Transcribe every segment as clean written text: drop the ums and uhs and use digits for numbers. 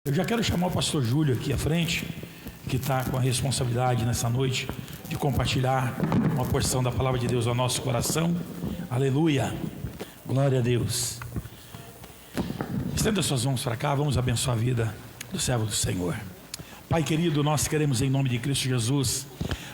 Eu já quero chamar o pastor Júlio aqui à frente, que está com a responsabilidade nessa noite de compartilhar uma porção da palavra de Deus ao nosso coração. Aleluia, glória a Deus. Estenda suas mãos para cá, vamos abençoar a vida do servo do Senhor. Pai querido, nós queremos em nome de Cristo Jesus,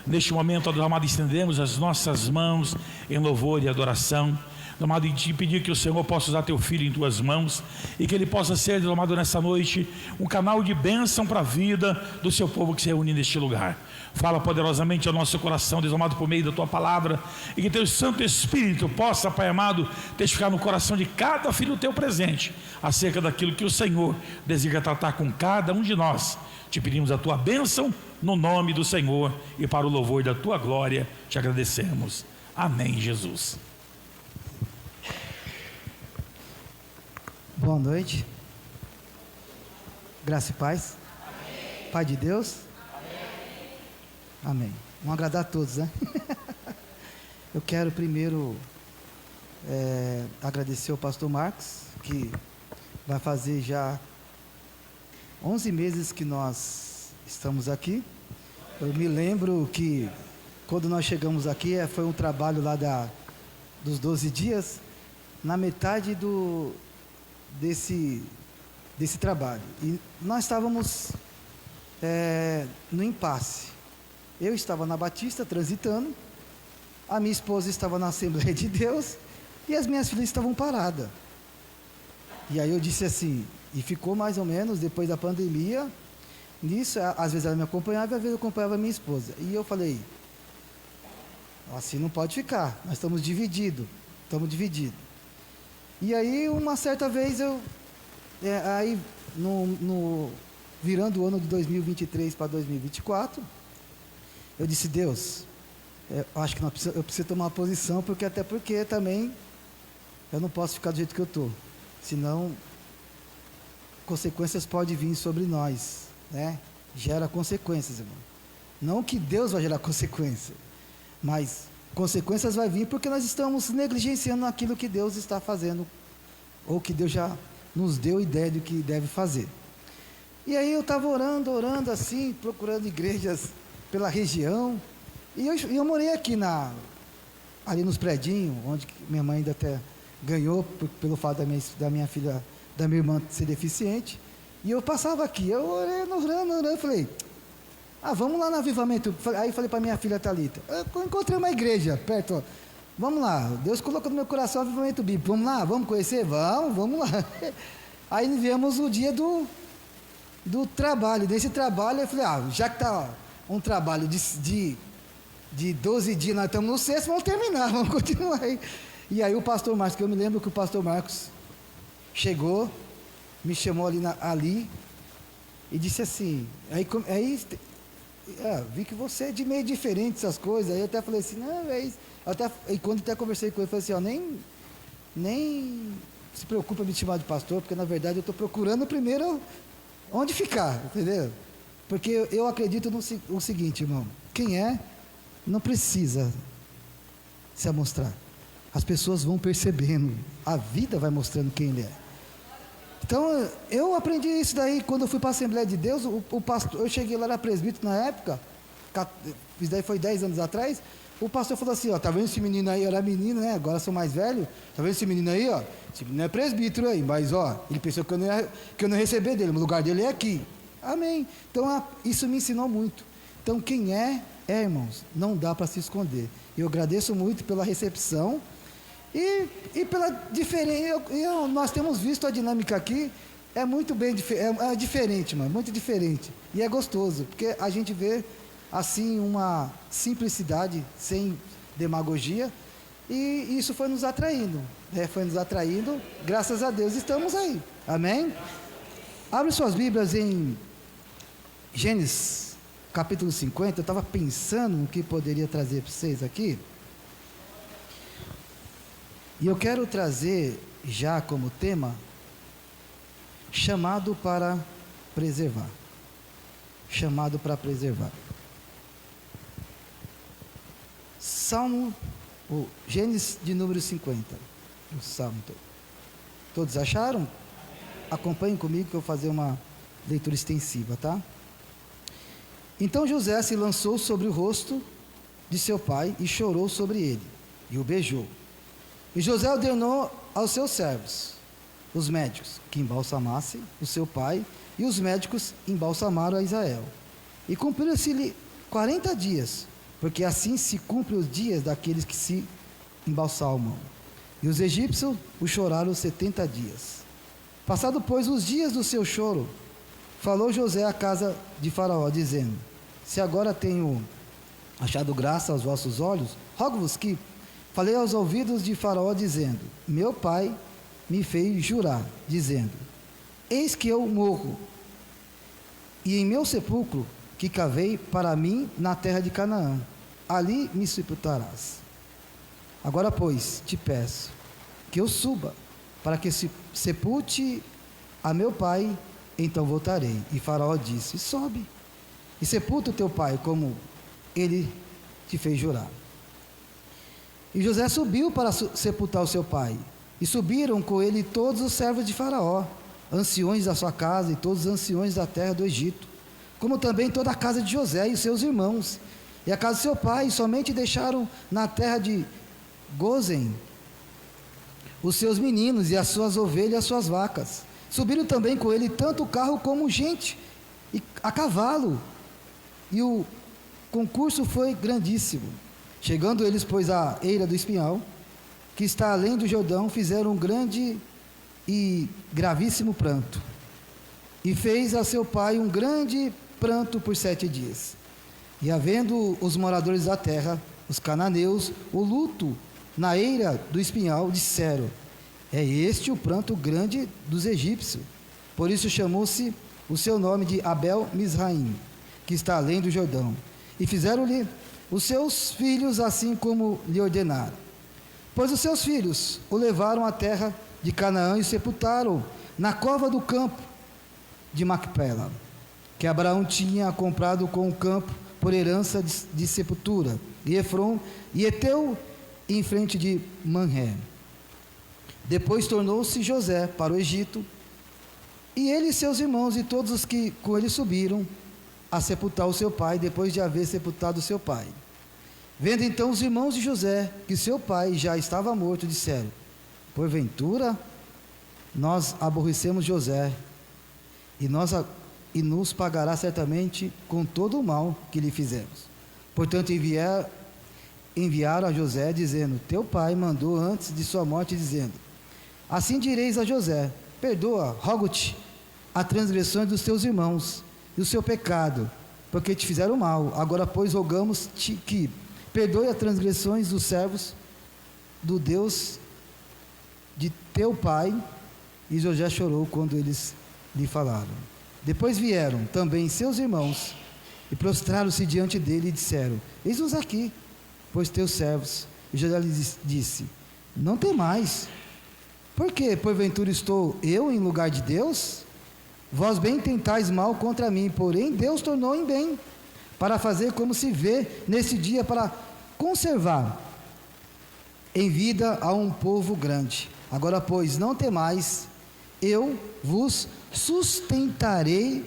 neste momento, Deus amado, estendemos as nossas mãos em louvor e adoração, Deus amado, e te pedir que o Senhor possa usar teu filho em tuas mãos e que ele possa ser, Deus amado, nessa noite um canal de bênção para a vida do seu povo que se reúne neste lugar. Fala poderosamente ao nosso coração, Deus amado, por meio da tua palavra, e que teu Santo Espírito possa, Pai amado, testificar no coração de cada filho teu presente acerca daquilo que o Senhor deseja tratar com cada um de nós. Te pedimos a tua bênção no nome do Senhor e para o louvor da tua glória te agradecemos. Amém, Jesus. Boa noite. Graça e paz. Amém. Pai de Deus. Amém. Amém. Vamos agradar a todos, né? Eu quero primeiro agradecer ao pastor Marcos, que vai fazer já 11 meses que nós estamos aqui. Eu me lembro que quando nós chegamos aqui, foi um trabalho lá dos 12 dias, na metade desse trabalho. E nós estávamos no impasse. Eu estava na Batista, transitando, a minha esposa estava na Assembleia de Deus, e as minhas filhas estavam paradas. E aí eu disse assim, e ficou mais ou menos depois da pandemia, nisso, às vezes ela me acompanhava, às vezes eu acompanhava a minha esposa. E eu falei, assim não pode ficar, nós estamos divididos. E aí, uma certa vez, virando o ano de 2023 para 2024, eu disse, Deus, acho que eu preciso tomar uma posição, até porque também eu não posso ficar do jeito que eu estou, senão consequências podem vir sobre nós, né? Gera consequências, irmão. Não que Deus vai gerar consequências, mas consequências vai vir porque nós estamos negligenciando aquilo que Deus está fazendo, ou que Deus já nos deu ideia do que deve fazer. E aí eu estava orando assim, procurando igrejas pela região, e eu morei aqui ali nos predinhos, onde minha mãe ainda até ganhou pelo fato da minha filha, da minha irmã ser deficiente, e eu passava aqui, eu orando, falei, vamos lá no avivamento. Aí falei para minha filha Thalita, eu encontrei uma igreja perto, ó, vamos lá, Deus colocou no meu coração o avivamento bíblico, vamos lá, vamos conhecer? Vamos lá. Aí viemos o dia do trabalho, desse trabalho, eu falei, já que está um trabalho de 12 dias, nós estamos no sexto, vamos terminar, vamos continuar aí. E aí o pastor Marcos, que eu me lembro que o pastor Marcos chegou, me chamou ali e disse assim, vi que você é de meio diferente essas coisas. Aí eu até falei assim, não, é isso. E quando até conversei com ele, eu falei assim, nem se preocupa me chamar de pastor, porque na verdade eu estou procurando primeiro onde ficar, entendeu? Porque eu acredito no seguinte, irmão, quem não precisa se amostrar. As pessoas vão percebendo, a vida vai mostrando quem ele é. Então, eu aprendi isso daí quando eu fui para a Assembleia de Deus. O pastor, eu cheguei lá, era presbítero na época, isso daí foi 10 anos atrás. O pastor falou assim, tá vendo esse menino aí? Eu era menino, né? Agora sou mais velho. Tá vendo esse menino aí, ó? Esse menino é presbítero aí, mas ele pensou que eu não ia receber dele, o lugar dele é aqui. Amém. Então, isso me ensinou muito. Então, quem irmãos, não dá para se esconder. Eu agradeço muito pela recepção. E pela diferença, nós temos visto a dinâmica aqui, é muito bem é diferente, mano, muito diferente. E é gostoso, porque a gente vê assim uma simplicidade, sem demagogia, e isso foi nos atraindo, graças a Deus estamos aí, amém? Abre suas Bíblias em Gênesis, capítulo 50, eu estava pensando no que poderia trazer para vocês aqui. E eu quero trazer já como tema, chamado para preservar. Chamado para preservar. Gênesis de número 50. O Salmo. Todos acharam? Acompanhem comigo que eu vou fazer uma leitura extensiva, tá? Então José se lançou sobre o rosto de seu pai e chorou sobre ele, e o beijou. E José ordenou aos seus servos, os médicos, que embalsamassem o seu pai, e os médicos embalsamaram a Israel. E cumpriram-se-lhe 40 dias, porque assim se cumprem os dias daqueles que se embalsamam. E os egípcios o choraram 70 dias. Passado, pois, os dias do seu choro, falou José à casa de Faraó, dizendo: se agora tenho achado graça aos vossos olhos, rogo-vos que falei aos ouvidos de Faraó, dizendo: meu pai me fez jurar, dizendo: eis que eu morro, e em meu sepulcro que cavei para mim na terra de Canaã, ali me sepultarás. Agora, pois, te peço que eu suba, para que sepulte a meu pai, então voltarei. E Faraó disse: sobe, e sepulta o teu pai, como ele te fez jurar. E José subiu para sepultar o seu pai, e subiram com ele todos os servos de Faraó, anciões da sua casa, e todos os anciões da terra do Egito, como também toda a casa de José e os seus irmãos, e a casa de seu pai, e somente deixaram na terra de Gósen os seus meninos, e as suas ovelhas e as suas vacas. Subiram também com ele tanto o carro como gente, e a cavalo, e o concurso foi grandíssimo. Chegando eles, pois, à eira do Espinhal, que está além do Jordão, fizeram um grande e gravíssimo pranto, e fez a seu pai um grande pranto por 7 dias. E havendo os moradores da terra, os cananeus, o luto na eira do Espinhal, disseram: é este o pranto grande dos egípcios. Por isso chamou-se o seu nome de Abel Misraim, que está além do Jordão. E fizeram-lhe os seus filhos assim como lhe ordenaram. Pois os seus filhos o levaram à terra de Canaã e sepultaram na cova do campo de Macpela, que Abraão tinha comprado com o campo por herança de sepultura, e Efron e Eteu em frente de Manré. Depois tornou-se José para o Egito, e ele e seus irmãos e todos os que com ele subiram a sepultar o seu pai, depois de haver sepultado o seu pai. Vendo então os irmãos de José que seu pai já estava morto, disseram: porventura nós aborrecemos José, e nos pagará certamente com todo o mal que lhe fizemos. Portanto enviaram a José, dizendo: teu pai mandou antes de sua morte, dizendo: assim direis a José: perdoa, rogo-te, a transgressões dos teus irmãos e o seu pecado, porque te fizeram mal. Agora, pois, rogamos-te que perdoe as transgressões dos servos do Deus de teu pai. E José chorou quando eles lhe falaram. Depois vieram também seus irmãos e prostraram-se diante dele e disseram: eis-nos aqui, pois teus servos. E José lhes disse: não temais, porque porventura estou eu em lugar de Deus? Vós bem tentais mal contra mim, porém Deus tornou em bem, para fazer como se vê nesse dia, para conservar em vida a um povo grande. Agora, pois, não temais, eu vos sustentarei,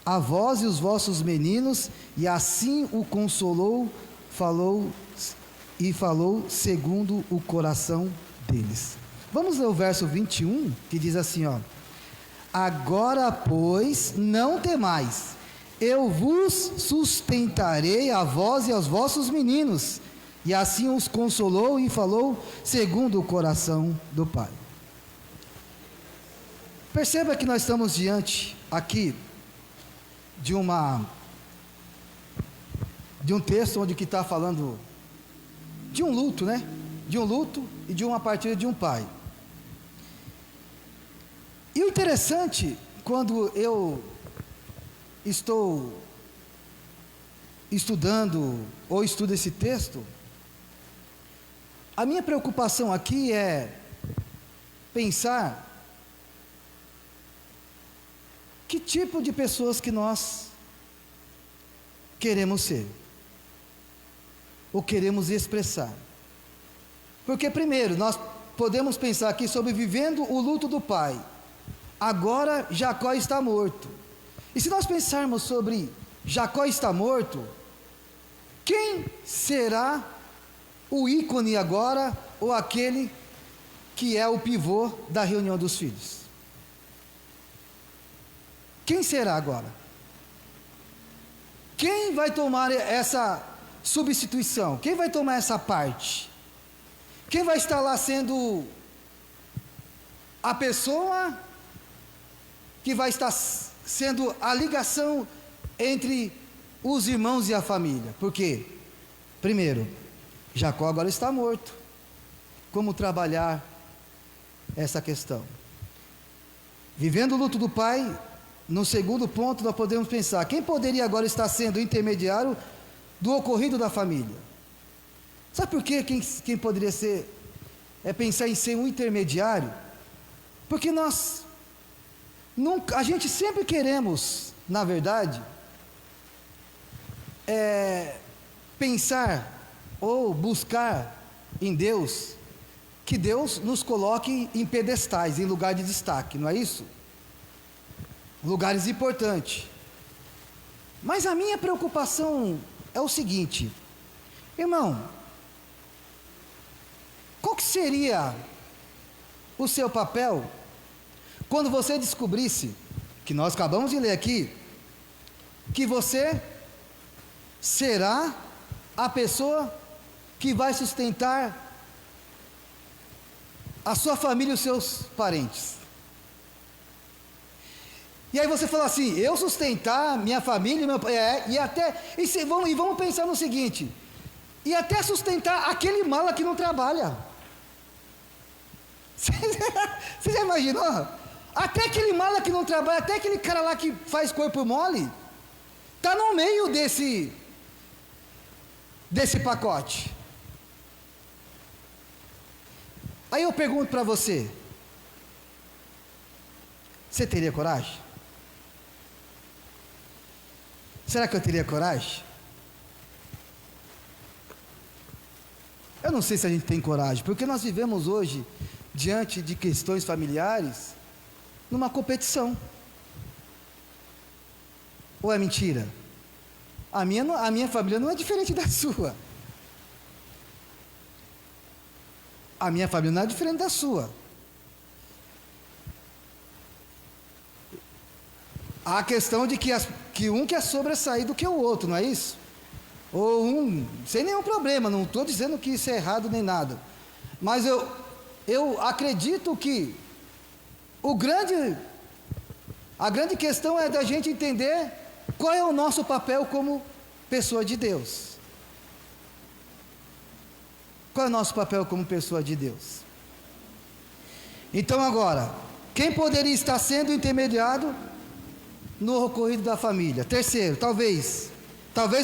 a vós e os vossos meninos. E assim o consolou, falou segundo o coração deles. Vamos ler o verso 21, que diz assim, ó: agora, pois, não temais, eu vos sustentarei, a vós e aos vossos meninos. E assim os consolou e falou segundo o coração do pai. Perceba que nós estamos diante aqui de um texto onde que está falando de um luto, né? De um luto e de uma partida de um pai. E o interessante, quando eu estou estudando ou estudo esse texto, a minha preocupação aqui é pensar que tipo de pessoas que nós queremos ser, ou queremos expressar. Porque primeiro, nós podemos pensar aqui sobre vivendo o luto do pai, agora Jacó está morto. E se nós pensarmos sobre Jacó está morto, quem será o ícone agora, ou aquele que é o pivô da reunião dos filhos? Quem será agora? Quem vai tomar essa substituição? Quem vai tomar essa parte? Quem vai estar lá sendo a pessoa que vai estar sendo a ligação entre os irmãos e a família? Porque, primeiro, Jacó agora está morto. Como trabalhar essa questão? Vivendo o luto do pai, no segundo ponto nós podemos pensar, quem poderia agora estar sendo o intermediário do ocorrido da família? Sabe por quê? Quem poderia ser, pensar em ser um intermediário? Porque a gente sempre queremos, na verdade, pensar ou buscar em Deus, que Deus nos coloque em pedestais, em lugar de destaque, não é isso? Lugares importantes. Mas a minha preocupação é o seguinte, irmão, qual que seria o seu papel quando você descobrisse, que nós acabamos de ler aqui, que você será a pessoa que vai sustentar a sua família e os seus parentes? E aí você fala assim, eu sustentar minha família, e vamos pensar no seguinte, e até sustentar aquele mala que não trabalha. Você já imaginou? Até aquele mala que não trabalha, até aquele cara lá que faz corpo mole, está no meio desse pacote. Aí eu pergunto para você, você teria coragem? Será que eu teria coragem? Eu não sei se a gente tem coragem, porque nós vivemos hoje, diante de questões familiares, numa competição. Ou é mentira? A minha família não é diferente da sua. A minha família não é diferente da sua. Há a questão de que um quer sobressair do que o outro, não é isso? Ou sem nenhum problema, não estou dizendo que isso é errado nem nada. Mas eu acredito que a grande questão é da gente entender qual é o nosso papel como pessoa de Deus. Qual é o nosso papel como pessoa de Deus? Então agora, quem poderia estar sendo intermediado no ocorrido da família? Terceiro, talvez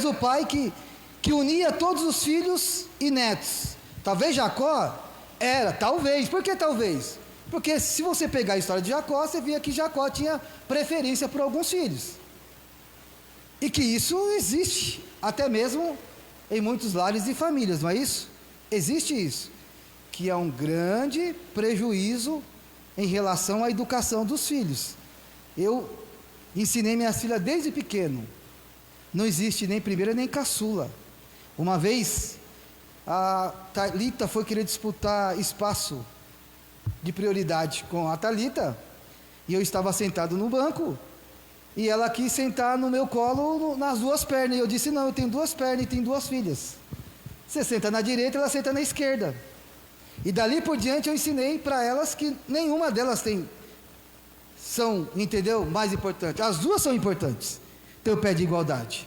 o pai que unia todos os filhos e netos. Talvez Jacó era, talvez. Por que talvez? Porque se você pegar a história de Jacó, você via que Jacó tinha preferência por alguns filhos. E que isso existe, até mesmo em muitos lares e famílias, não é isso? Existe isso, que é um grande prejuízo em relação à educação dos filhos. Eu ensinei minhas filhas desde pequeno, não existe nem primeira nem caçula. Uma vez, a Thalita foi querer disputar espaço de prioridade com a Thalita, e eu estava sentado no banco, e ela quis sentar no meu colo nas duas pernas, e eu disse, não, eu tenho duas pernas e tenho duas filhas. Você senta na direita, ela senta na esquerda. E dali por diante eu ensinei para elas que nenhuma delas são, entendeu, mais importantes. As duas são importantes. Ter o pé de igualdade.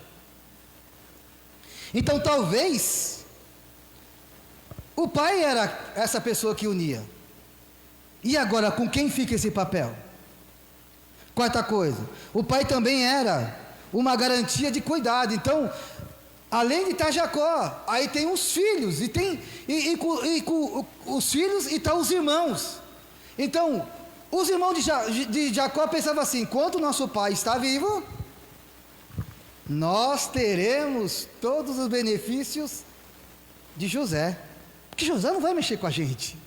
Então talvez o pai era essa pessoa que unia. E agora com quem fica esse papel? Quarta coisa, o pai também era uma garantia de cuidado. Então, além de estar Jacó, aí tem os filhos, com os filhos e estão os irmãos. Então, os irmãos de Jacó pensavam assim, enquanto nosso pai está vivo, nós teremos todos os benefícios de José, porque José não vai mexer com a gente.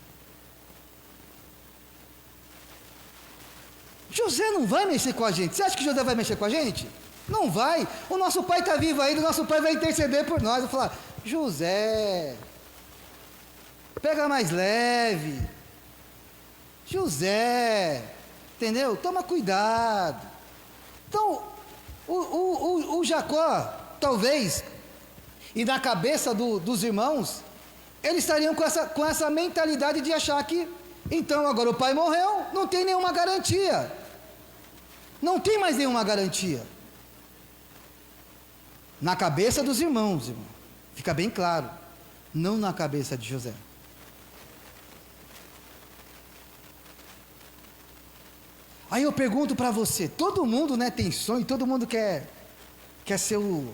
José não vai mexer com a gente. Você acha que José vai mexer com a gente? Não vai. O nosso pai está vivo ainda, o nosso pai vai interceder por nós. Vai falar: José, pega mais leve. José, entendeu? Toma cuidado. Então, o Jacó, talvez, e na cabeça dos irmãos, eles estariam com essa mentalidade de achar que, então, agora o pai morreu, não tem nenhuma garantia. Não tem mais nenhuma garantia. Na cabeça dos irmãos, irmão, fica bem claro, não na cabeça de José. Aí eu pergunto para você, todo mundo, né, tem sonho, todo mundo quer ser o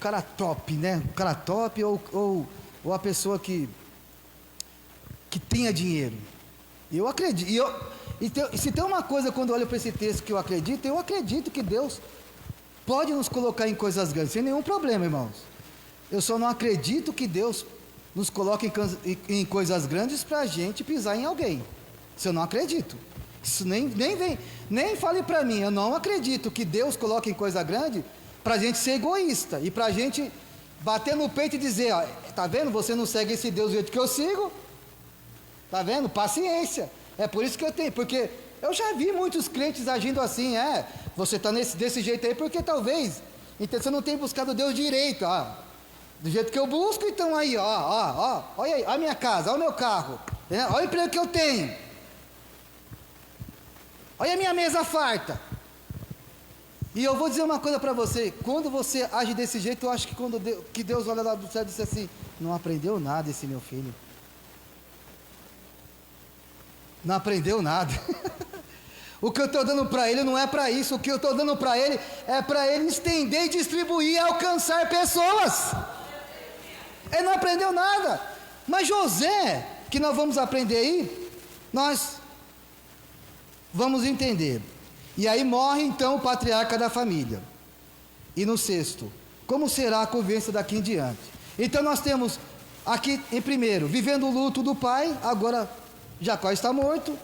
cara top, né? O cara top ou a pessoa que tenha dinheiro. Eu acredito. E se tem uma coisa, quando eu olho para esse texto que eu acredito que Deus pode nos colocar em coisas grandes, sem nenhum problema, irmãos. Eu só não acredito que Deus nos coloque em coisas grandes para a gente pisar em alguém. Isso eu não acredito. Isso nem fale para mim. Eu não acredito que Deus coloque em coisa grande para a gente ser egoísta e para a gente bater no peito e dizer: ó, tá vendo? Você não segue esse Deus do jeito que eu sigo. Tá vendo? Paciência. É por isso que eu tenho, porque eu já vi muitos crentes agindo assim. Você está desse jeito aí porque talvez então você não tem buscado Deus direito. Do jeito que eu busco, então aí, olha aí, a minha casa, olha o meu carro, olha o emprego que eu tenho, olha a minha mesa farta. E eu vou dizer uma coisa para você: quando você age desse jeito, eu acho que Deus olha lá do céu e diz assim: não aprendeu nada esse meu filho. Não aprendeu nada. O que eu estou dando para ele não é para isso. O que eu estou dando para ele é para ele estender e distribuir e alcançar pessoas. Ele não aprendeu nada. Mas José, que nós vamos aprender aí, nós vamos entender. E aí morre então o patriarca da família. E no sexto, como será a convivência daqui em diante? Então nós temos aqui, em primeiro, vivendo o luto do pai. Agora Jacó está morto.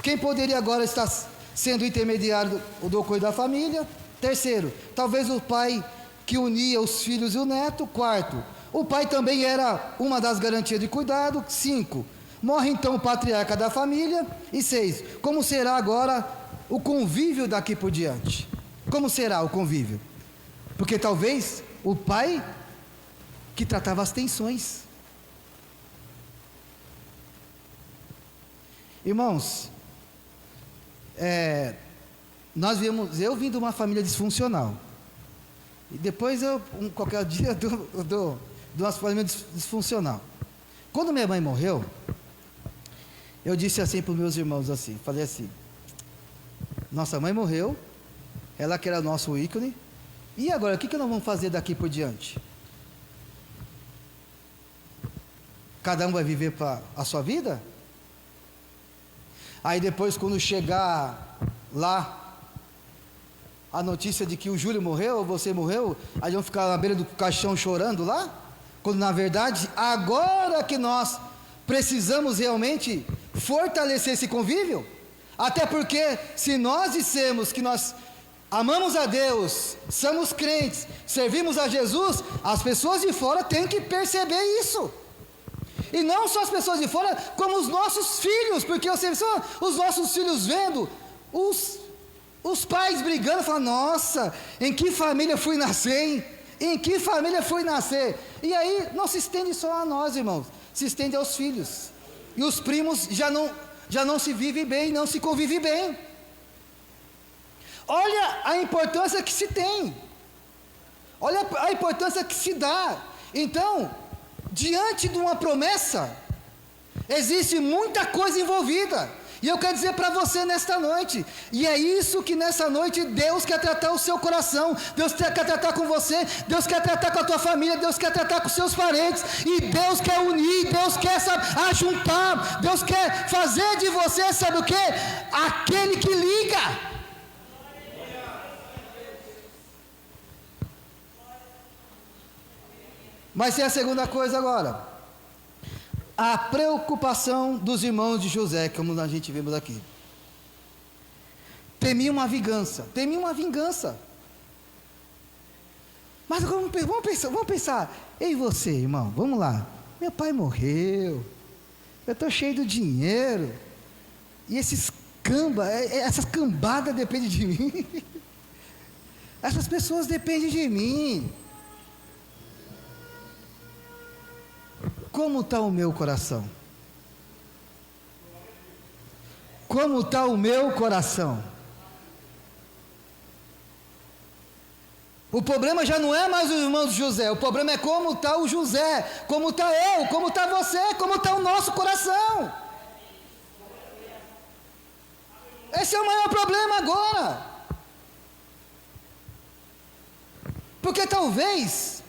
Quem poderia agora estar sendo intermediário do cuidado da família? Terceiro, talvez o pai que unia os filhos e o neto. Quarto, o pai também era uma das garantias de cuidado. 5, morre então o patriarca da família. E 6, como será agora o convívio daqui por diante? Como será o convívio? Porque talvez o pai que tratava as tensões. Irmãos, eu vim de uma família disfuncional. E depois qualquer dia eu dou uma família disfuncional. Quando minha mãe morreu, eu disse assim para os meus irmãos assim, falei assim: nossa mãe morreu, ela que era nosso ícone, e agora o que nós vamos fazer daqui por diante? Cada um vai viver para a sua vida? Aí depois, quando chegar lá a notícia de que o Júlio morreu, ou você morreu, aí vão ficar na beira do caixão chorando lá? Quando na verdade, agora que nós precisamos realmente fortalecer esse convívio. Até porque, se nós dissemos que nós amamos a Deus, somos crentes, servimos a Jesus, as pessoas de fora têm que perceber isso. E não só as pessoas de fora, como os nossos filhos, porque os nossos filhos vendo os pais brigando, falando: nossa, em que família fui nascer, hein? Em que família fui nascer? E aí não se estende só a nós, irmãos, se estende aos filhos. E os primos já não se vivem bem, não se convivem bem. Olha a importância que se tem, olha a importância que se dá. Então, diante de uma promessa, existe muita coisa envolvida. E eu quero dizer para você nesta noite, e é isso que nessa noite Deus quer tratar o seu coração, Deus quer tratar com você, Deus quer tratar com a tua família, Deus quer tratar com os seus parentes, e Deus quer unir, Deus quer ajuntar, Deus quer fazer de você, sabe o que? Aquele que liga. Mas tem a segunda coisa agora, a preocupação dos irmãos de José, como a gente vimos aqui. Temia uma vingança. Temia uma vingança. Mas agora vamos pensar. Ei, você, irmão, vamos lá. Meu pai morreu. Eu estou cheio de dinheiro. E essas cambadas dependem de mim. Essas pessoas dependem de mim. Como está o meu coração? Como está o meu coração? O problema já não é mais os irmãos de José, o problema é como está o José, como está eu, como está você, como está o nosso coração. Esse é o maior problema agora. Porque talvez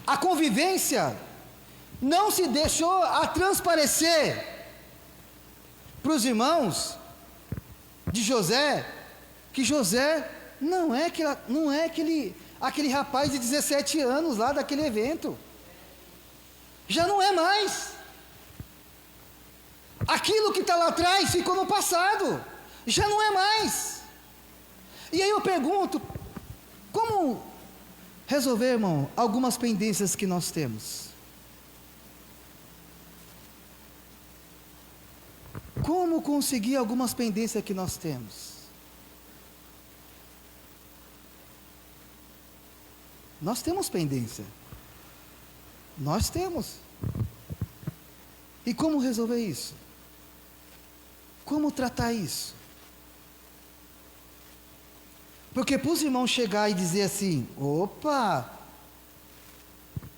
a convivência não se deixou a transparecer para os irmãos de José, que José não é aquele rapaz de 17 anos lá daquele evento. Já não é mais. Aquilo que está lá atrás ficou no passado. Já não é mais. E aí eu pergunto, como resolver, irmão, algumas pendências que nós temos? Como conseguir algumas pendências que nós temos? Nós temos pendência. Nós temos. E como resolver isso? Como tratar isso? Porque para os irmãos chegar e dizer assim, opa,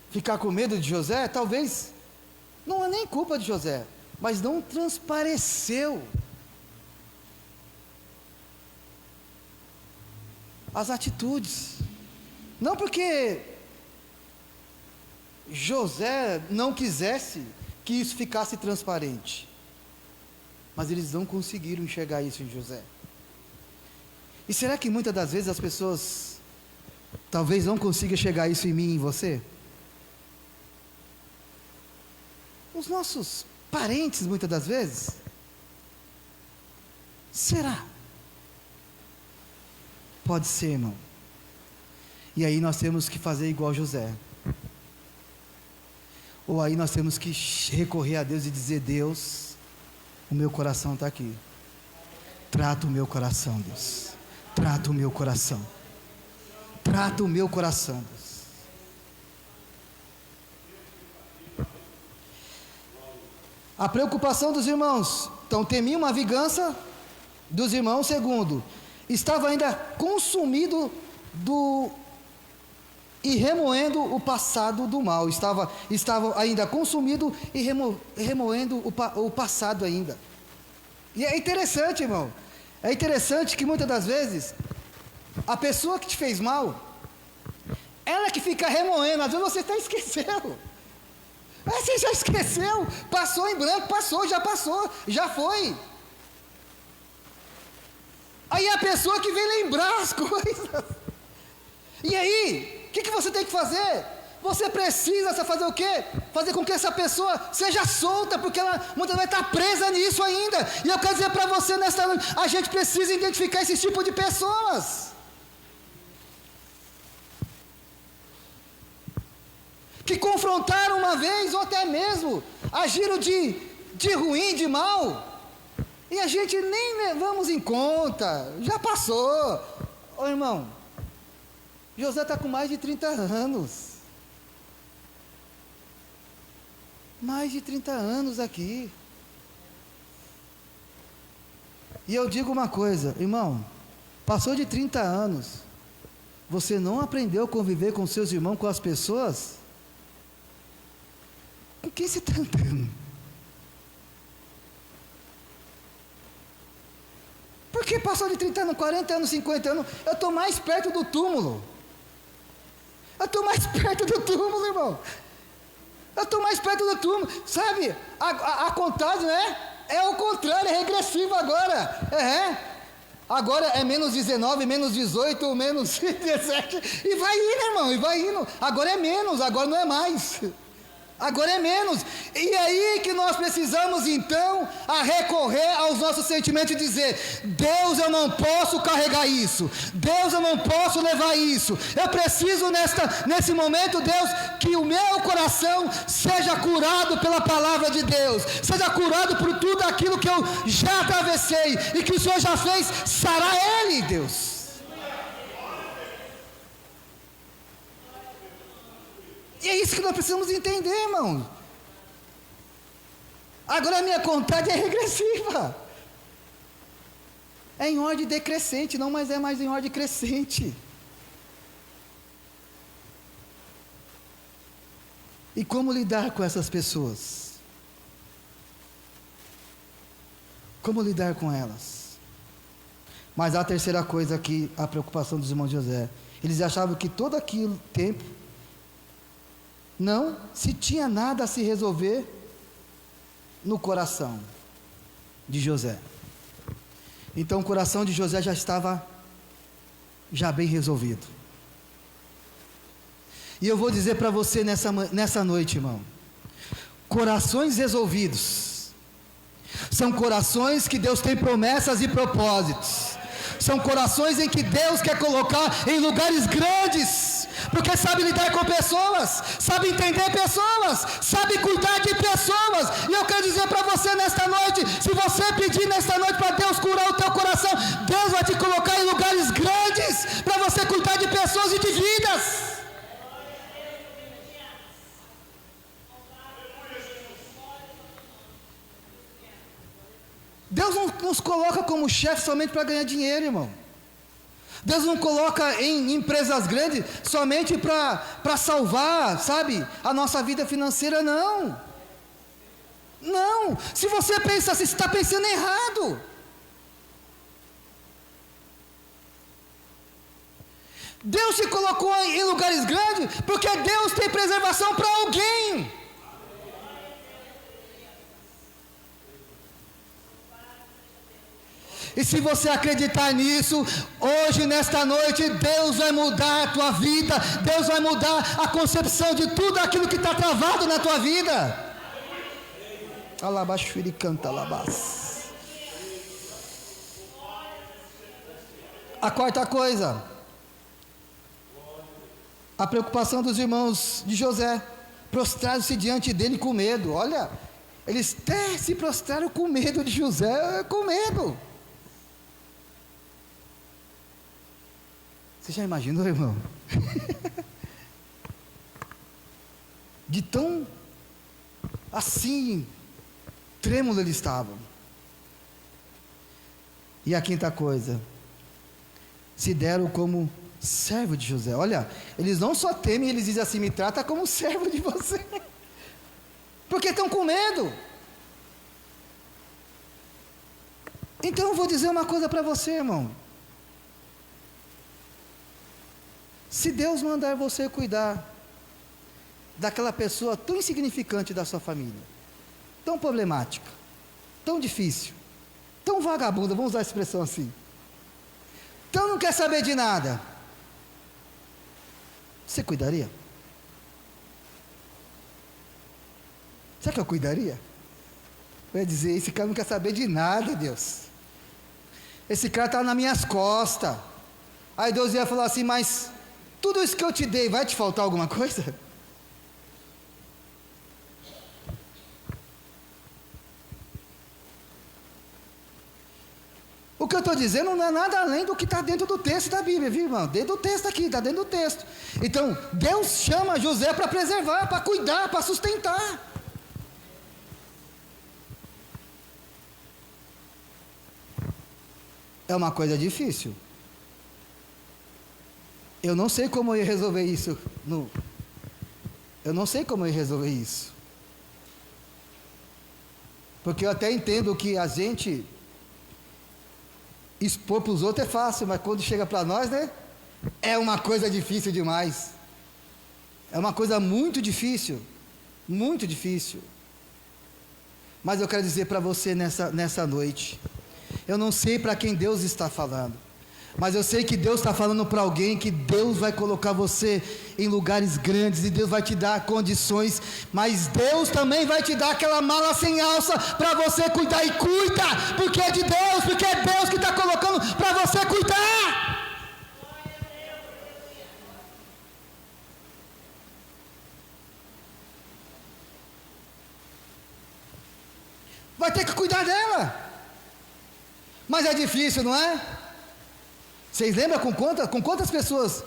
ficar com medo de José, talvez, não é nem culpa de José, mas não transpareceu as atitudes. Não porque José não quisesse que isso ficasse transparente, mas eles não conseguiram enxergar isso em José. E será que muitas das vezes as pessoas talvez não consigam enxergar isso em mim e em você? Os nossos parentes, muitas das vezes? Será? Pode ser, irmão. E aí nós temos que fazer igual José. Ou aí nós temos que recorrer a Deus e dizer, Deus, o meu coração está aqui. Trata o meu coração, Deus. Trata o meu coração. Trata o meu coração, Deus. A preocupação dos irmãos. Então, temia uma vingança dos irmãos. Segundo, estava ainda consumido e remoendo o passado do mal. Estava ainda consumido e remoendo o passado ainda. E é interessante, irmão. É interessante que muitas das vezes a pessoa que te fez mal, ela que fica remoendo. Às vezes você até esqueceu. Você já esqueceu, passou em branco, já foi. Aí a pessoa que vem lembrar as coisas. E aí, o que você tem que fazer? Você precisa fazer o quê? Fazer com que essa pessoa seja solta, porque ela muitas vezes está presa nisso ainda. E eu quero dizer para você nesta noite, a gente precisa identificar esse tipo de pessoas. Que confrontaram uma vez, ou até mesmo agiram de ruim, de mal, e a gente nem levamos em conta, já passou. Ô irmão, José está com mais de 30 anos. Mais de 30 anos aqui. E eu digo uma coisa, irmão, passou de 30 anos, você não aprendeu a conviver com seus irmãos, com as pessoas, com quem você está andando? Porque passou de 30 anos, 40 anos, 50 anos, eu estou mais perto do túmulo. Eu estou mais perto do túmulo, irmão. Eu estou mais perto do túmulo. Sabe, a contagem, né? É o contrário, é regressivo agora. Agora é menos 19, menos 18, menos 17. E vai indo, irmão, e vai indo. Agora é menos, agora não é mais. agora é menos. E é aí que nós precisamos então a recorrer aos nossos sentimentos e dizer: Deus, eu não posso carregar isso, Deus, eu não posso levar isso, eu preciso nesse momento, Deus, que o meu coração seja curado pela palavra de Deus, seja curado por tudo aquilo que eu já atravessei e que o Senhor já fez, sarar ele, Deus. E é isso que nós precisamos entender, irmão. Agora a minha contagem é regressiva. É em ordem decrescente, não mais é mais em ordem crescente. E como lidar com essas pessoas? Como lidar com elas? Mas a terceira coisa aqui, a preocupação dos irmãos de José. Eles achavam que todo aquele tempo não se tinha nada a se resolver no coração de José. Então o coração de José já estava bem resolvido. E eu vou dizer para você nessa noite, irmão, corações resolvidos são corações que Deus tem promessas e propósitos, são corações em que Deus quer colocar em lugares grandes, porque sabe lidar com pessoas, sabe entender pessoas, sabe cuidar de pessoas. E eu quero dizer para você nesta noite, se você pedir nesta noite para Deus curar o teu coração, Deus vai te colocar em lugares grandes, para você cuidar de pessoas e de vidas. Deus não nos coloca como chefe somente para ganhar dinheiro, irmão. Deus não coloca em empresas grandes somente para salvar, sabe, a nossa vida financeira, não. Não, se você pensa assim, você está pensando errado. Deus te colocou em lugares grandes, porque Deus tem preservação para alguém. E se você acreditar nisso, hoje, nesta noite, Deus vai mudar a tua vida, Deus vai mudar a concepção de tudo aquilo que está travado na tua vida. Alabaxuri canta alabás. A quarta coisa, a preocupação dos irmãos de José, prostraram-se diante dele com medo. Olha, eles até se prostraram com medo de José, com medo. Você já imaginou, irmão? De tão assim, trêmulo eles estavam. E a quinta coisa, se deram como servo de José. Olha, eles não só temem, eles dizem assim: me trata como servo de você. Porque estão com medo. Então eu vou dizer uma coisa para você, irmão. Se Deus mandar você cuidar daquela pessoa tão insignificante da sua família, tão problemática, tão difícil, tão vagabunda, vamos usar a expressão assim, então não quer saber de nada, você cuidaria? Será que eu cuidaria? Eu ia dizer: esse cara não quer saber de nada, Deus, esse cara está nas minhas costas. Aí Deus ia falar assim: mas tudo isso que eu te dei, vai te faltar alguma coisa? O que eu estou dizendo não é nada além do que está dentro do texto da Bíblia, viu, irmão? Dentro do texto aqui, está dentro do texto. Então, Deus chama José para preservar, para cuidar, para sustentar. É uma coisa difícil. Eu não sei como eu ia resolver isso. Eu não sei como eu ia resolver isso. Porque eu até entendo que a gente expor para os outros é fácil, mas quando chega para nós, né? É uma coisa difícil demais. É uma coisa muito difícil. Muito difícil. Mas eu quero dizer para você nessa noite, eu não sei para quem Deus está falando, Mas eu sei que Deus está falando para alguém que Deus vai colocar você em lugares grandes e Deus vai te dar condições, mas Deus também vai te dar aquela mala sem alça para você cuidar, e cuida, porque é de Deus, porque é Deus que está colocando para você cuidar. Vai ter que cuidar dela, mas é difícil, não é? Vocês lembram com quantas pessoas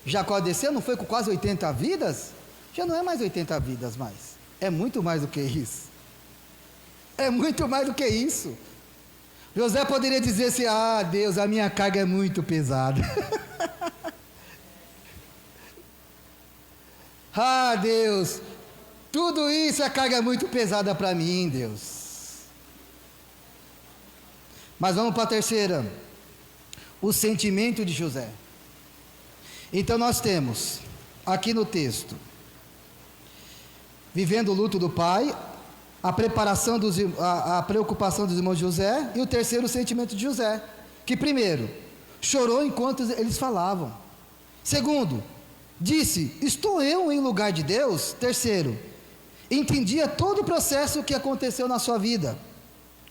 Jacó desceu? Não foi com quase 80 vidas? Já não é mais 80 vidas mais. É muito mais do que isso. É muito mais do que isso. José poderia dizer assim: ah, Deus, a minha carga é muito pesada. Ah, Deus, tudo isso, a carga é muito pesada para mim, Deus. Mas vamos para a terceira. O sentimento de José. Então nós temos aqui no texto, vivendo o luto do pai, a preocupação dos irmãos de José, e o terceiro, o sentimento de José, que primeiro, chorou enquanto eles falavam. Segundo, disse: estou eu em lugar de Deus? Terceiro, entendia todo o processo que aconteceu na sua vida.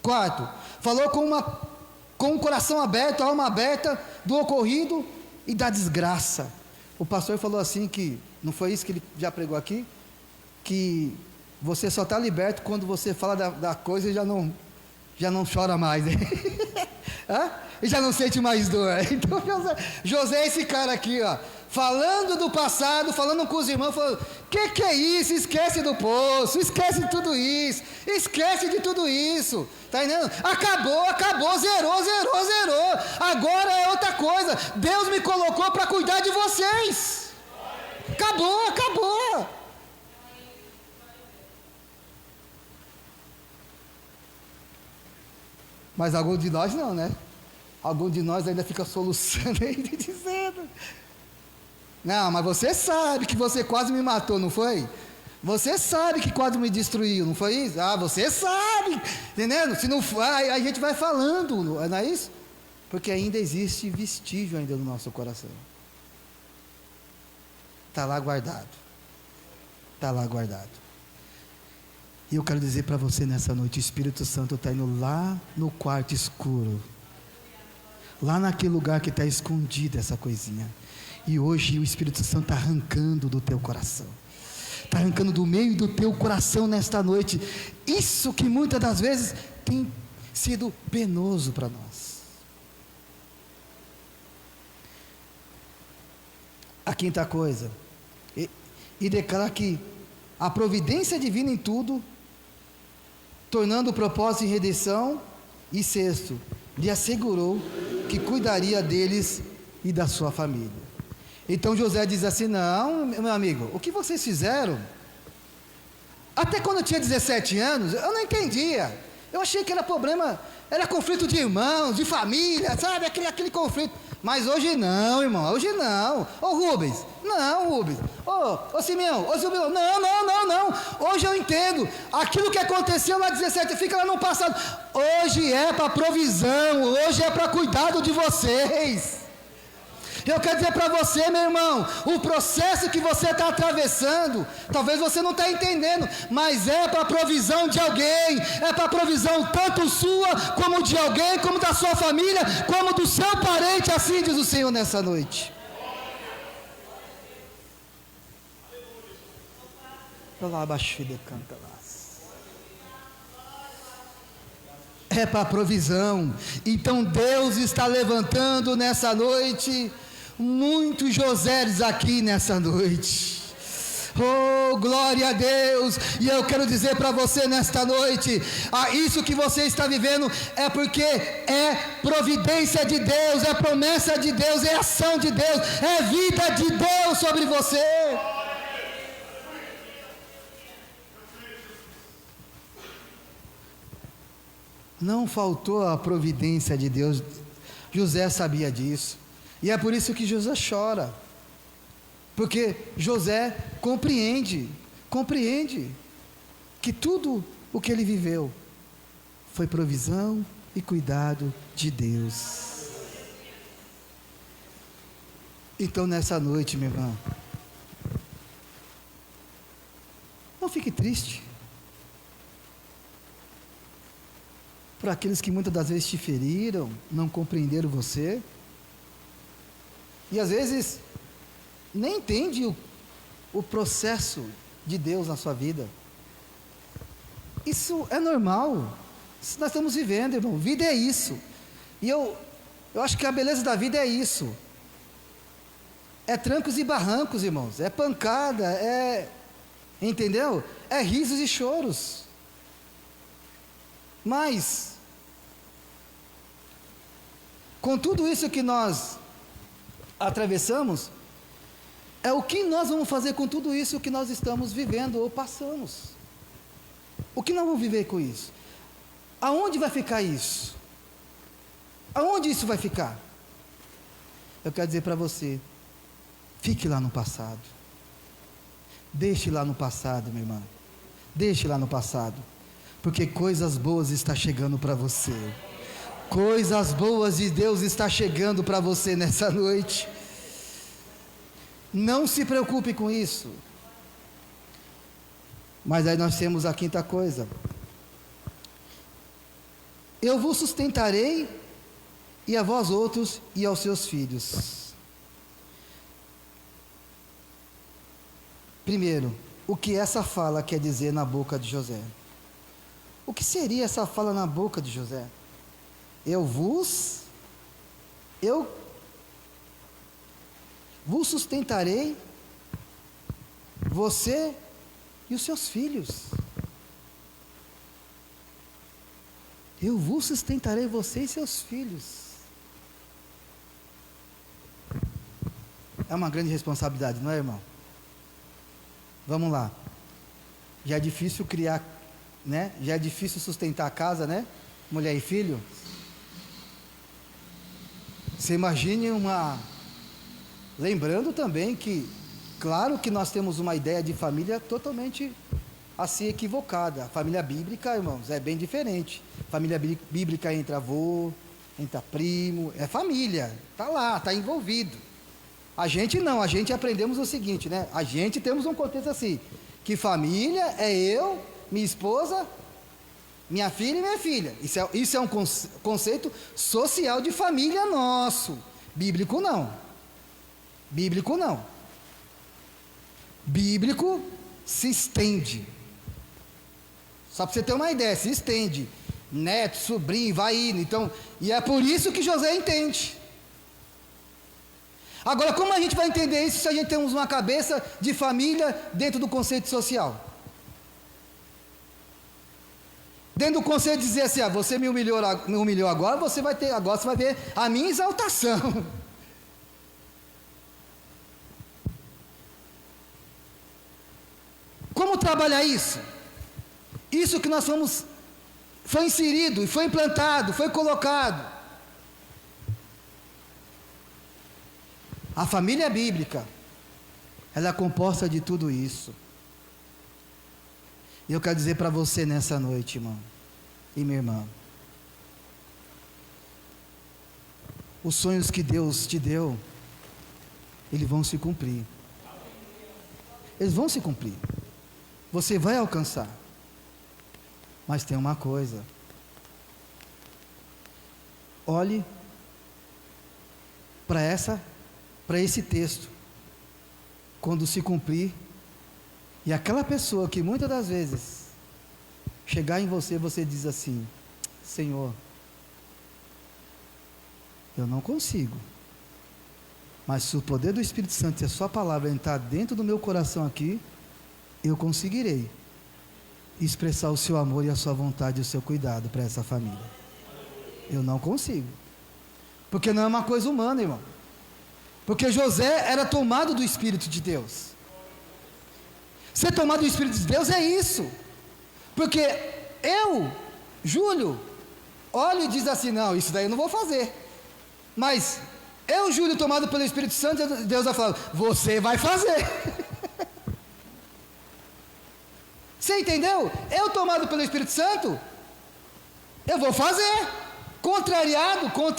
Quarto, falou com o coração aberto, a alma aberta do ocorrido e da desgraça. O pastor falou assim que, não foi isso que ele já pregou aqui? Que você só está liberto quando você fala da coisa e já não chora mais, né? E já não sente mais dor. Então José é esse cara aqui, ó, falando do passado, falando com os irmãos, falando: que é isso? Esquece do poço, esquece de tudo isso, esquece de tudo isso, está entendendo? Acabou, zerou, agora é outra coisa, Deus me colocou para cuidar de vocês, acabou. Mas algum de nós não, né? Algum de nós ainda fica soluçando aí, dizendo: não, mas você sabe que você quase me matou, não foi? Você sabe que quase me destruiu, não foi isso? Ah, você sabe, entendendo? Se não for, a gente vai falando, não é isso? Porque ainda existe vestígio ainda no nosso coração. Está lá guardado. E eu quero dizer para você nessa noite: o Espírito Santo está indo lá no quarto escuro, lá naquele lugar que está escondido essa coisinha. E hoje o Espírito Santo está arrancando do teu coração, está arrancando do meio do teu coração nesta noite, isso que muitas das vezes tem sido penoso para nós. A quinta coisa, e declara que a providência divina em tudo, tornando o propósito em redenção. E sexto, lhe assegurou que cuidaria deles e da sua família. Então José diz assim: não, meu amigo, o que vocês fizeram, até quando eu tinha 17 anos, eu não entendia, eu achei que era problema, era conflito de irmãos, de família, sabe, aquele conflito. Mas hoje não, irmão, hoje não. Ô Rubens, não, Rubens. Ô Simeão, ô Silvio, não. Hoje eu entendo. Aquilo que aconteceu lá 17, fica lá no passado. Hoje é para provisão, hoje é para cuidado de vocês. Eu quero dizer para você, meu irmão, o processo que você está atravessando, talvez você não está entendendo, mas é para a provisão de alguém, é para a provisão tanto sua, como de alguém, como da sua família, como do seu parente, assim diz o Senhor nessa noite. É para a provisão. Então Deus está levantando nessa noite muitos Josés aqui nessa noite. Oh, glória a Deus. E eu quero dizer para você nesta noite, isso que você está vivendo é porque é providência de Deus, é promessa de Deus, é ação de Deus, é vida de Deus sobre você. Não faltou a providência de Deus. José sabia disso, e é por isso que José chora, porque José compreende que tudo o que ele viveu foi provisão e cuidado de Deus. Então nessa noite, meu irmão, não fique triste por aqueles que muitas das vezes te feriram, não compreenderam você, e às vezes nem entende o processo de Deus na sua vida. Isso é normal, isso nós estamos vivendo, irmão. Vida é isso. E eu acho que a beleza da vida é isso. É trancos e barrancos, irmãos. É pancada, entendeu? É risos e choros. Mas com tudo isso que nós atravessamos, é o que nós vamos fazer com tudo isso que nós estamos vivendo ou passamos. O que nós vamos viver com isso? Aonde vai ficar isso? Aonde isso vai ficar? Eu quero dizer para você, fique lá no passado. Deixe lá no passado, meu irmão. Deixe lá no passado. Porque coisas boas estão chegando para você. Coisas boas de Deus está chegando para você nessa noite. Não se preocupe com isso. Mas aí nós temos a quinta coisa. Eu vos sustentarei, e a vós outros, e aos seus filhos. Primeiro, o que essa fala quer dizer na boca de José? O que seria essa fala na boca de José? Eu vos sustentarei, você e os seus filhos. Eu vos sustentarei, você e seus filhos. É uma grande responsabilidade, não é, irmão? Vamos lá. Já é difícil criar, né? Já é difícil sustentar a casa, né? Mulher e filho. Você imagine lembrando também que, claro que nós temos uma ideia de família totalmente assim equivocada. A família bíblica, irmãos, é bem diferente. Família bíblica entra avô, entra primo, é família, está lá, está envolvido. A gente não, a gente aprendemos o seguinte, né? A gente temos um contexto assim, que família é eu, minha esposa, minha filha e minha filha. Isso é um conceito social de família nosso. Bíblico não. Bíblico não. Bíblico se estende. Só para você ter uma ideia, se estende. Neto, sobrinho, vai indo. Então, e é por isso que José entende. Agora, como a gente vai entender isso se a gente temos uma cabeça de família dentro do conceito social? Dentro do conceito de dizer assim, você me humilhou agora, você vai ver a minha exaltação. Como trabalhar isso? Isso que nós foi inserido, foi implantado, foi colocado. A família bíblica, ela é composta de tudo isso. E eu quero dizer para você nessa noite, irmão e minha irmã, os sonhos que Deus te deu, eles vão se cumprir. Eles vão se cumprir. Você vai alcançar. Mas tem uma coisa. Olhe para esse texto. Quando se cumprir, e aquela pessoa que muitas das vezes chegar em você, você diz assim: Senhor, eu não consigo, mas se o poder do Espírito Santo e a sua palavra entrar dentro do meu coração aqui, eu conseguirei expressar o seu amor e a sua vontade e o seu cuidado para essa família. Eu não consigo, porque não é uma coisa humana, irmão. Porque José era tomado do Espírito de Deus. Ser tomado do Espírito de Deus é isso. Porque eu, Júlio, olho e diz assim: não, isso daí eu não vou fazer. Mas eu, Júlio, tomado pelo Espírito Santo, Deus vai falar: você vai fazer. Você entendeu? Eu, tomado pelo Espírito Santo, eu vou fazer. Contrariado com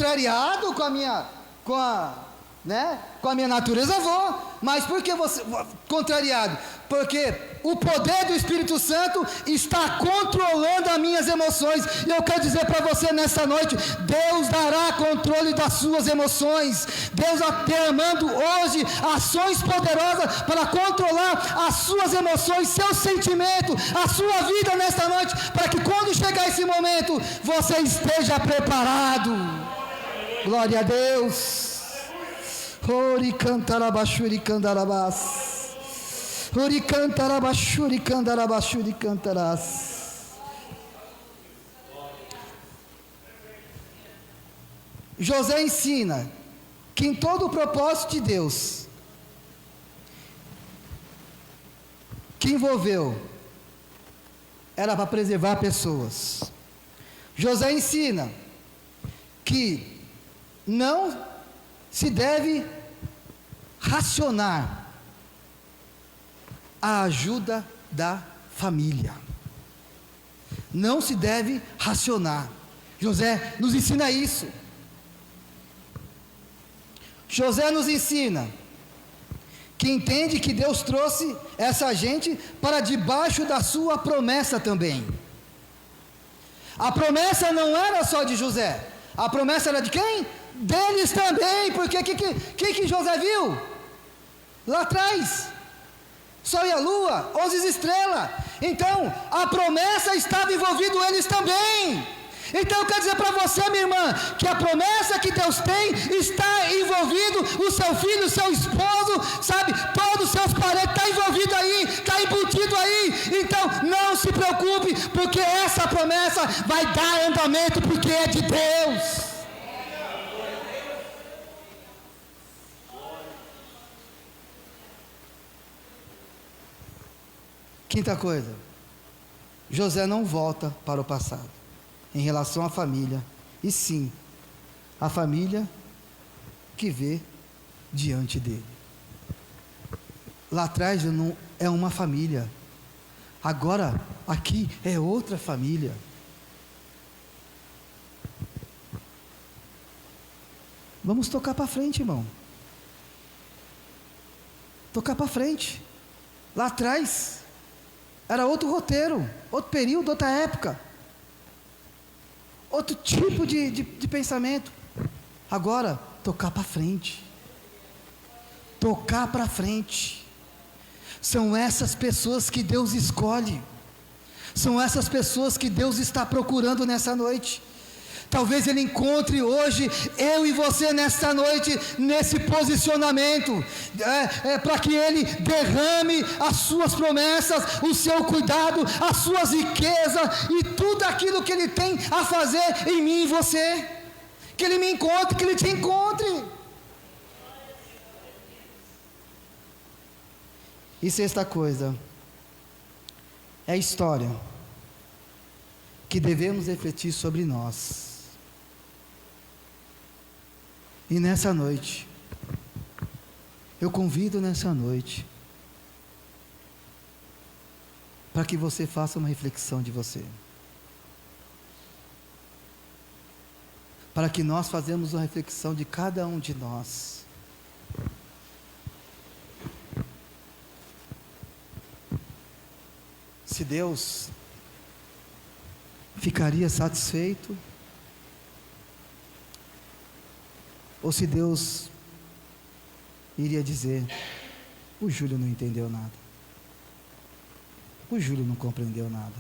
né? Com a minha natureza vou, mas por que você contrariado? Porque o poder do Espírito Santo está controlando as minhas emoções. E eu quero dizer para você nessa noite, Deus dará controle das suas emoções. Deus está derramando hoje ações poderosas para controlar as suas emoções, seus sentimentos, a sua vida nesta noite, para que quando chegar esse momento, você esteja preparado. Glória a Deus. Ori cantarabashuri candarabás. Ori cantarabashuri candarabashuri cantarás. José ensina que em todo o propósito de Deus que envolveu era para preservar pessoas. José ensina que não se deve racionar a ajuda da família. Não se deve racionar. José nos ensina isso. José nos ensina que entende que Deus trouxe essa gente para debaixo da sua promessa também. A promessa não era só de José, a promessa era de quem? Deles também, porque o que José viu? Lá atrás, sol e a lua, 11 estrelas. Então, a promessa estava envolvido eles também. Então eu quero dizer para você, minha irmã, que a promessa que Deus tem está envolvido o seu filho, o seu esposo, sabe, todos os seus parentes, está envolvido aí, está embutido aí. Então não se preocupe, porque essa promessa vai dar andamento, porque é de Deus. Quinta coisa, José não volta para o passado em relação à família, e sim, a família que vê diante dele. Lá atrás não é uma família, agora aqui é outra família. Vamos tocar para frente, irmão. Tocar para frente. Lá atrás era outro roteiro, outro período, outra época, outro tipo de pensamento. Agora, tocar para frente. Tocar para frente. São essas pessoas que Deus escolhe. São essas pessoas que Deus está procurando nessa noite. Talvez Ele encontre hoje eu e você nesta noite, nesse posicionamento, para que Ele derrame as suas promessas, o seu cuidado, as suas riquezas e tudo aquilo que Ele tem a fazer em mim e você. Que Ele me encontre, que Ele te encontre. E sexta coisa, é a história que devemos refletir sobre nós. E nessa noite, eu convido nessa noite, para que você faça uma reflexão de você. Para que nós façamos uma reflexão de cada um de nós. Se Deus ficaria satisfeito, ou se Deus iria dizer: o Júlio não entendeu nada, o Júlio não compreendeu nada.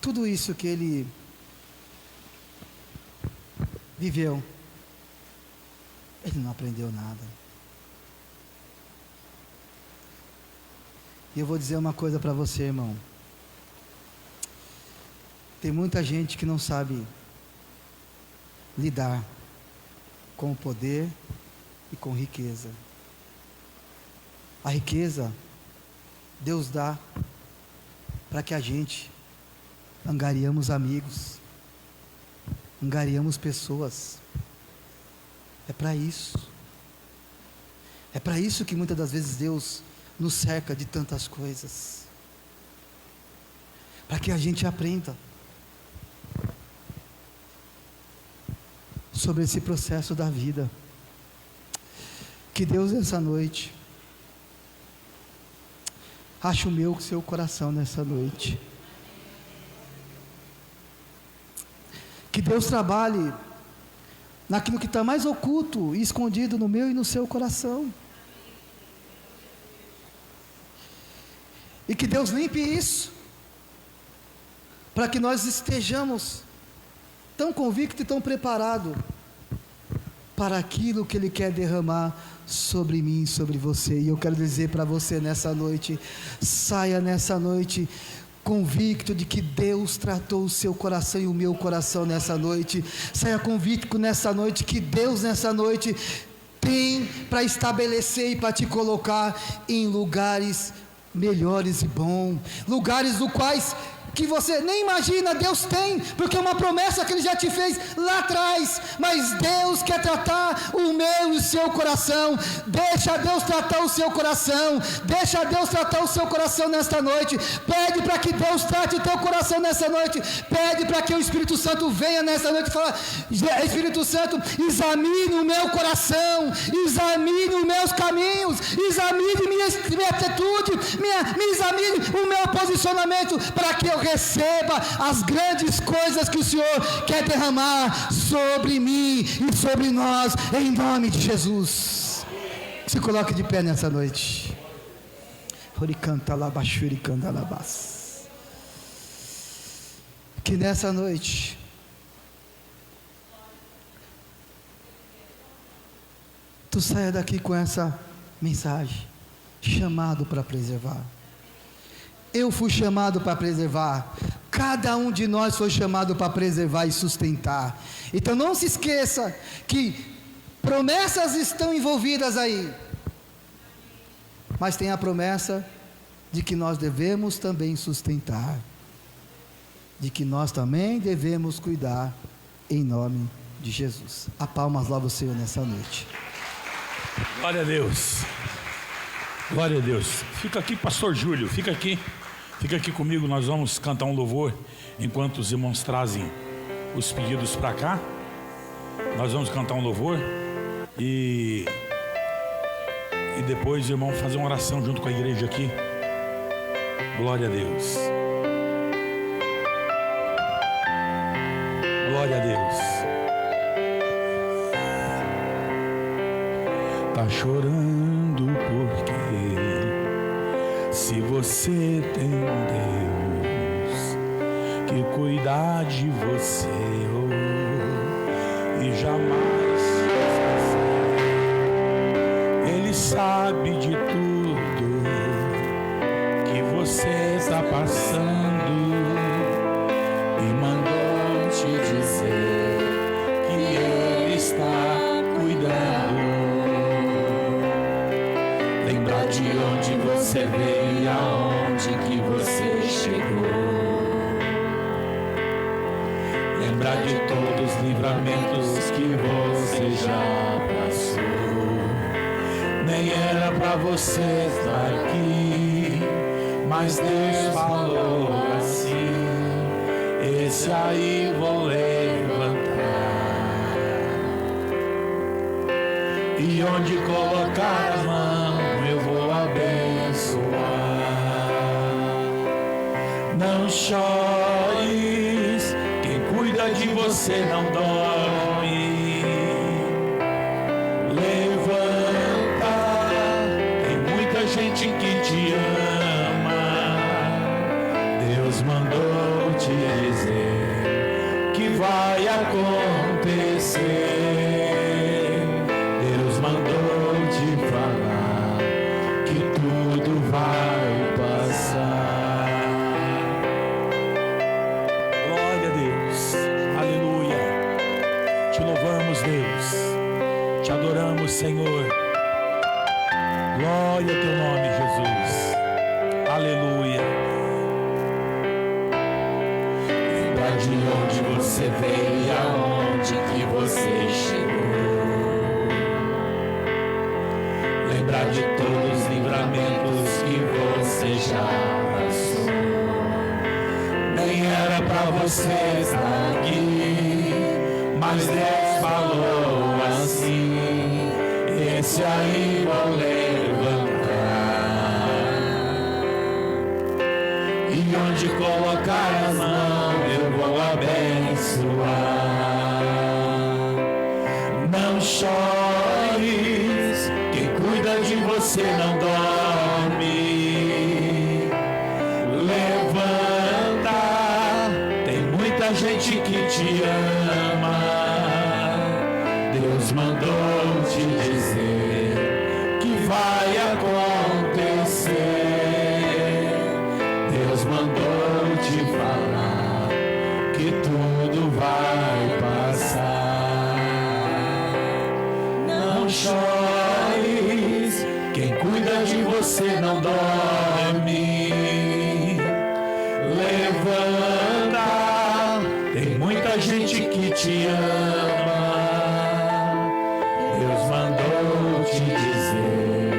Tudo isso que ele viveu, ele não aprendeu nada. E eu vou dizer uma coisa para você, irmão. Tem muita gente que não sabe lidar com o poder e com riqueza. A riqueza Deus dá para que a gente angariemos amigos, angariemos pessoas. É para isso. É para isso que muitas das vezes Deus nos cerca de tantas coisas, para que a gente aprenda. sobre esse processo da vida. Que Deus nessa noite ache o meu, o seu coração nessa noite. Que Deus trabalhe naquilo que está mais oculto e escondido no meu e no seu coração. E que Deus limpe isso, para que nós estejamos tão convictos e tão preparados para aquilo que Ele quer derramar sobre mim e sobre você. E eu quero dizer para você nessa noite, saia nessa noite convicto de que Deus tratou o seu coração e o meu coração nessa noite. Saia convicto nessa noite que Deus nessa noite tem para estabelecer e para te colocar em lugares melhores e bons, lugares do quais que você nem imagina. Deus tem, porque é uma promessa que Ele já te fez lá atrás, mas Deus quer tratar o meu e o seu coração. Deixa Deus tratar o seu coração, deixa Deus tratar o seu coração nesta noite. Pede para que Deus trate o teu coração nessa noite, pede para que o Espírito Santo venha nessa noite e fala: Espírito Santo, examine o meu coração, examine os meus caminhos, examine minha atitude, me examine o meu posicionamento, para que eu receba as grandes coisas que o Senhor quer derramar sobre mim e sobre nós, em nome de Jesus. Se coloque de pé nessa noite. Que nessa noite tu saia daqui com essa mensagem: chamado para preservar. Eu fui chamado para preservar, cada um de nós foi chamado para preservar e sustentar. Então não se esqueça que promessas estão envolvidas aí, mas tem a promessa de que nós devemos também sustentar, de que nós também devemos cuidar, em nome de Jesus. A palmas louva o Senhor nessa noite. Glória a Deus, glória a Deus. Fica aqui, pastor Júlio, fica aqui comigo. Nós vamos cantar um louvor enquanto os irmãos trazem os pedidos para cá. Nós vamos cantar um louvor e depois o irmão fazer uma oração junto com a igreja aqui. Glória a Deus, glória a Deus. Tá chorando porque se você tem um Deus que cuida de você e jamais se esquecer, Ele sabe de tudo que você está passando e mandou te dizer que Ele está cuidando. Lembrar de onde você veio e aonde que você chegou. Lembrar de todos os livramentos que você já passou. Nem era pra você estar aqui, mas Deus falou assim: esse aí vou levantar, e onde colocar a mão eu vou abençoar. Não chores, quem cuida de você não dorme. Levanta, tem muita gente que te ama. Deus mandou te dizer que vai acontecer. Deus mandou te falar que tudo vai passar. Glória a Deus, aleluia. Te louvamos, Deus, te adoramos, Senhor. Glória ao teu nome, Jesus, aleluia. Lembrar de onde você veio e aonde que você chegou. Lembrar de todos os livramentos que você já passou. Nem era pra você estar aqui, Mas Deus falou assim: esse aí vou levantar, e onde colocar as mãos eu vou abençoar. Não chores, quem cuida de você não dorme. Levanta, tem muita gente que te ama. Deus mandou te dizer que vai acontecer. Deus mandou te falar que tudo vai passar. Não chores, quem cuida de você não dorme. Levanta, tem muita gente que te ama. Deus mandou te dizer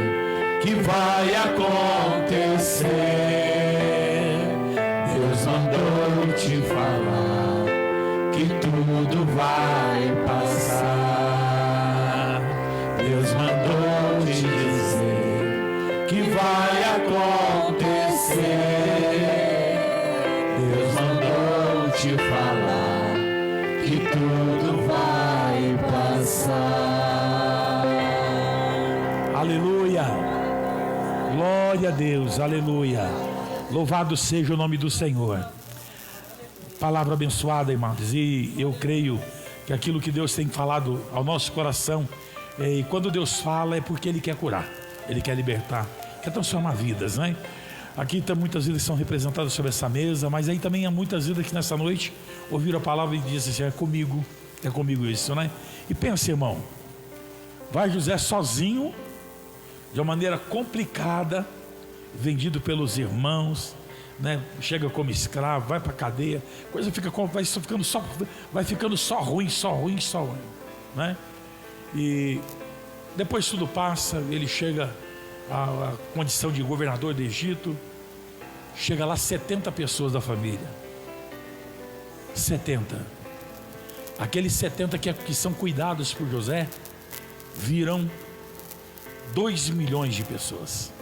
que vai acontecer. Deus mandou te falar que tudo vai passar. Deus mandou te dizer que vai acontecer. Deus mandou te falar que tudo vai passar. Aleluia. Glória a Deus. Aleluia. Louvado seja o nome do Senhor. Palavra abençoada, irmãos. E eu creio que aquilo que Deus tem falado ao nosso coração, e quando Deus fala é porque Ele quer curar, Ele quer libertar, quer transformar vidas, né? Aqui tem muitas vidas que são representadas sobre essa mesa, mas aí também há muitas vidas que nessa noite ouviram a palavra e dizem assim: é comigo isso, né? E pensa, irmão, vai José sozinho, de uma maneira complicada, vendido pelos irmãos, né? Chega como escravo, vai para a cadeia, coisa vai ficando só ruim, né? E depois tudo passa, ele chega à condição de governador do Egito. Chega lá 70 pessoas da família, 70. Aqueles 70 que são cuidados por José viram 2 milhões de pessoas.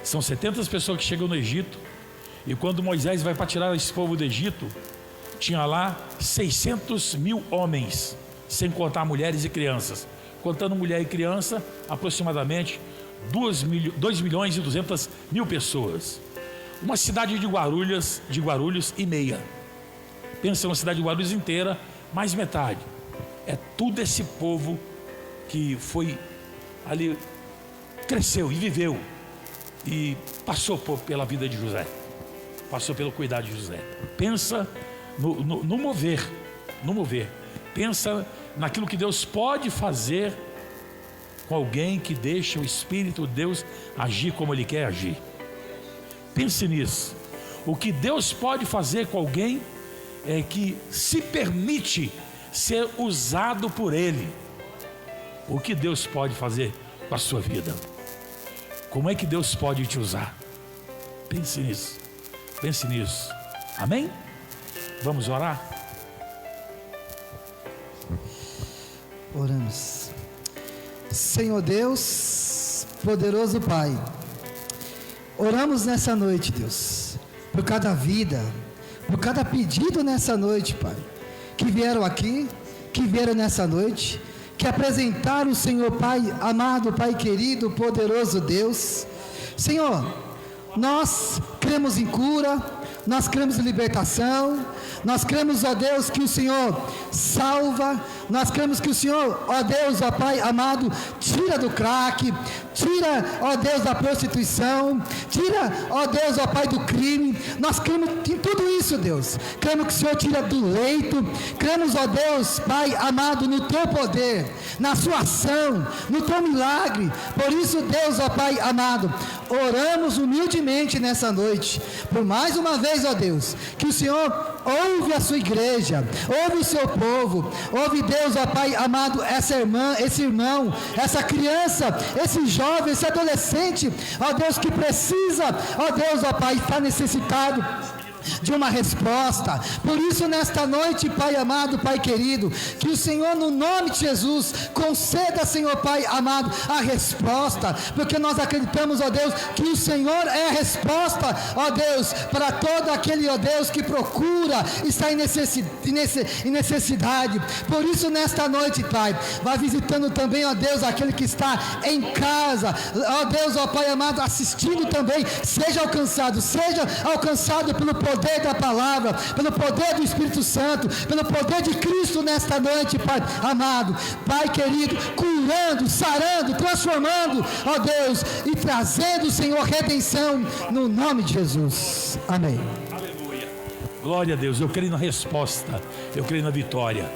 São 70 pessoas que chegam no Egito. E quando Moisés vai para tirar esse povo do Egito, tinha lá 600 mil homens, sem contar mulheres e crianças. Contando mulher e criança, aproximadamente 2 milhões e 200 mil pessoas. Uma cidade de Guarulhos e meia. Pensa, uma cidade de Guarulhos inteira, mais metade. É tudo esse povo que foi ali, cresceu e viveu e passou pela vida de José, passou pelo cuidado de José. Pensa no mover, pensa naquilo que Deus pode fazer com alguém que deixa o Espírito de Deus agir como Ele quer agir. Pense nisso. O que Deus pode fazer com alguém é que se permite ser usado por Ele. O que Deus pode fazer com a sua vida? Como é que Deus pode te usar? Pense nisso. Amém? Vamos orar? Oramos. Senhor Deus, poderoso Pai, oramos nessa noite, Deus, por cada vida, por cada pedido nessa noite, Pai, que vieram aqui, que vieram nessa noite, que apresentaram o Senhor, Pai amado, Pai querido, poderoso Deus. Senhor, nós cremos em cura, nós cremos em libertação, nós cremos, ó Deus, que o Senhor salva, nós cremos que o Senhor, ó Deus, ó Pai amado, tira do crack, tira, ó Deus, da prostituição, tira, ó Deus, ó Pai, do crime. Nós cremos em tudo isso, Deus. Cremos que o Senhor tira do leito, cremos, ó Deus, Pai amado, no teu poder, na sua ação, no teu milagre. Por isso, Deus, ó Pai amado, oramos humildemente nessa noite, por mais uma vez, ó Deus, que o Senhor ouve a sua igreja, ouve o seu povo, ouve, Deus, ó Pai amado, essa irmã, esse irmão, essa criança, esse jovem, esse adolescente, ó Deus, que precisa, ó Deus, ó Pai, está necessitado de uma resposta. Por isso, nesta noite, Pai amado, Pai querido, que o Senhor, no nome de Jesus, conceda, Senhor Pai amado, a resposta, porque nós acreditamos, ó Deus, que o Senhor é a resposta, ó Deus, para todo aquele, ó Deus, que procura, está em necessidade. Por isso, nesta noite, Pai, vai visitando também, ó Deus, aquele que está em casa, ó Deus, ó Pai amado, assistindo também, seja alcançado pelo poder da palavra, pelo poder do Espírito Santo, pelo poder de Cristo nesta noite, Pai amado, Pai querido, curando, sarando, transformando, ó Deus, e trazendo, Senhor, redenção, no nome de Jesus. Amém. Aleluia. Glória a Deus. Eu creio na resposta. Eu creio na vitória.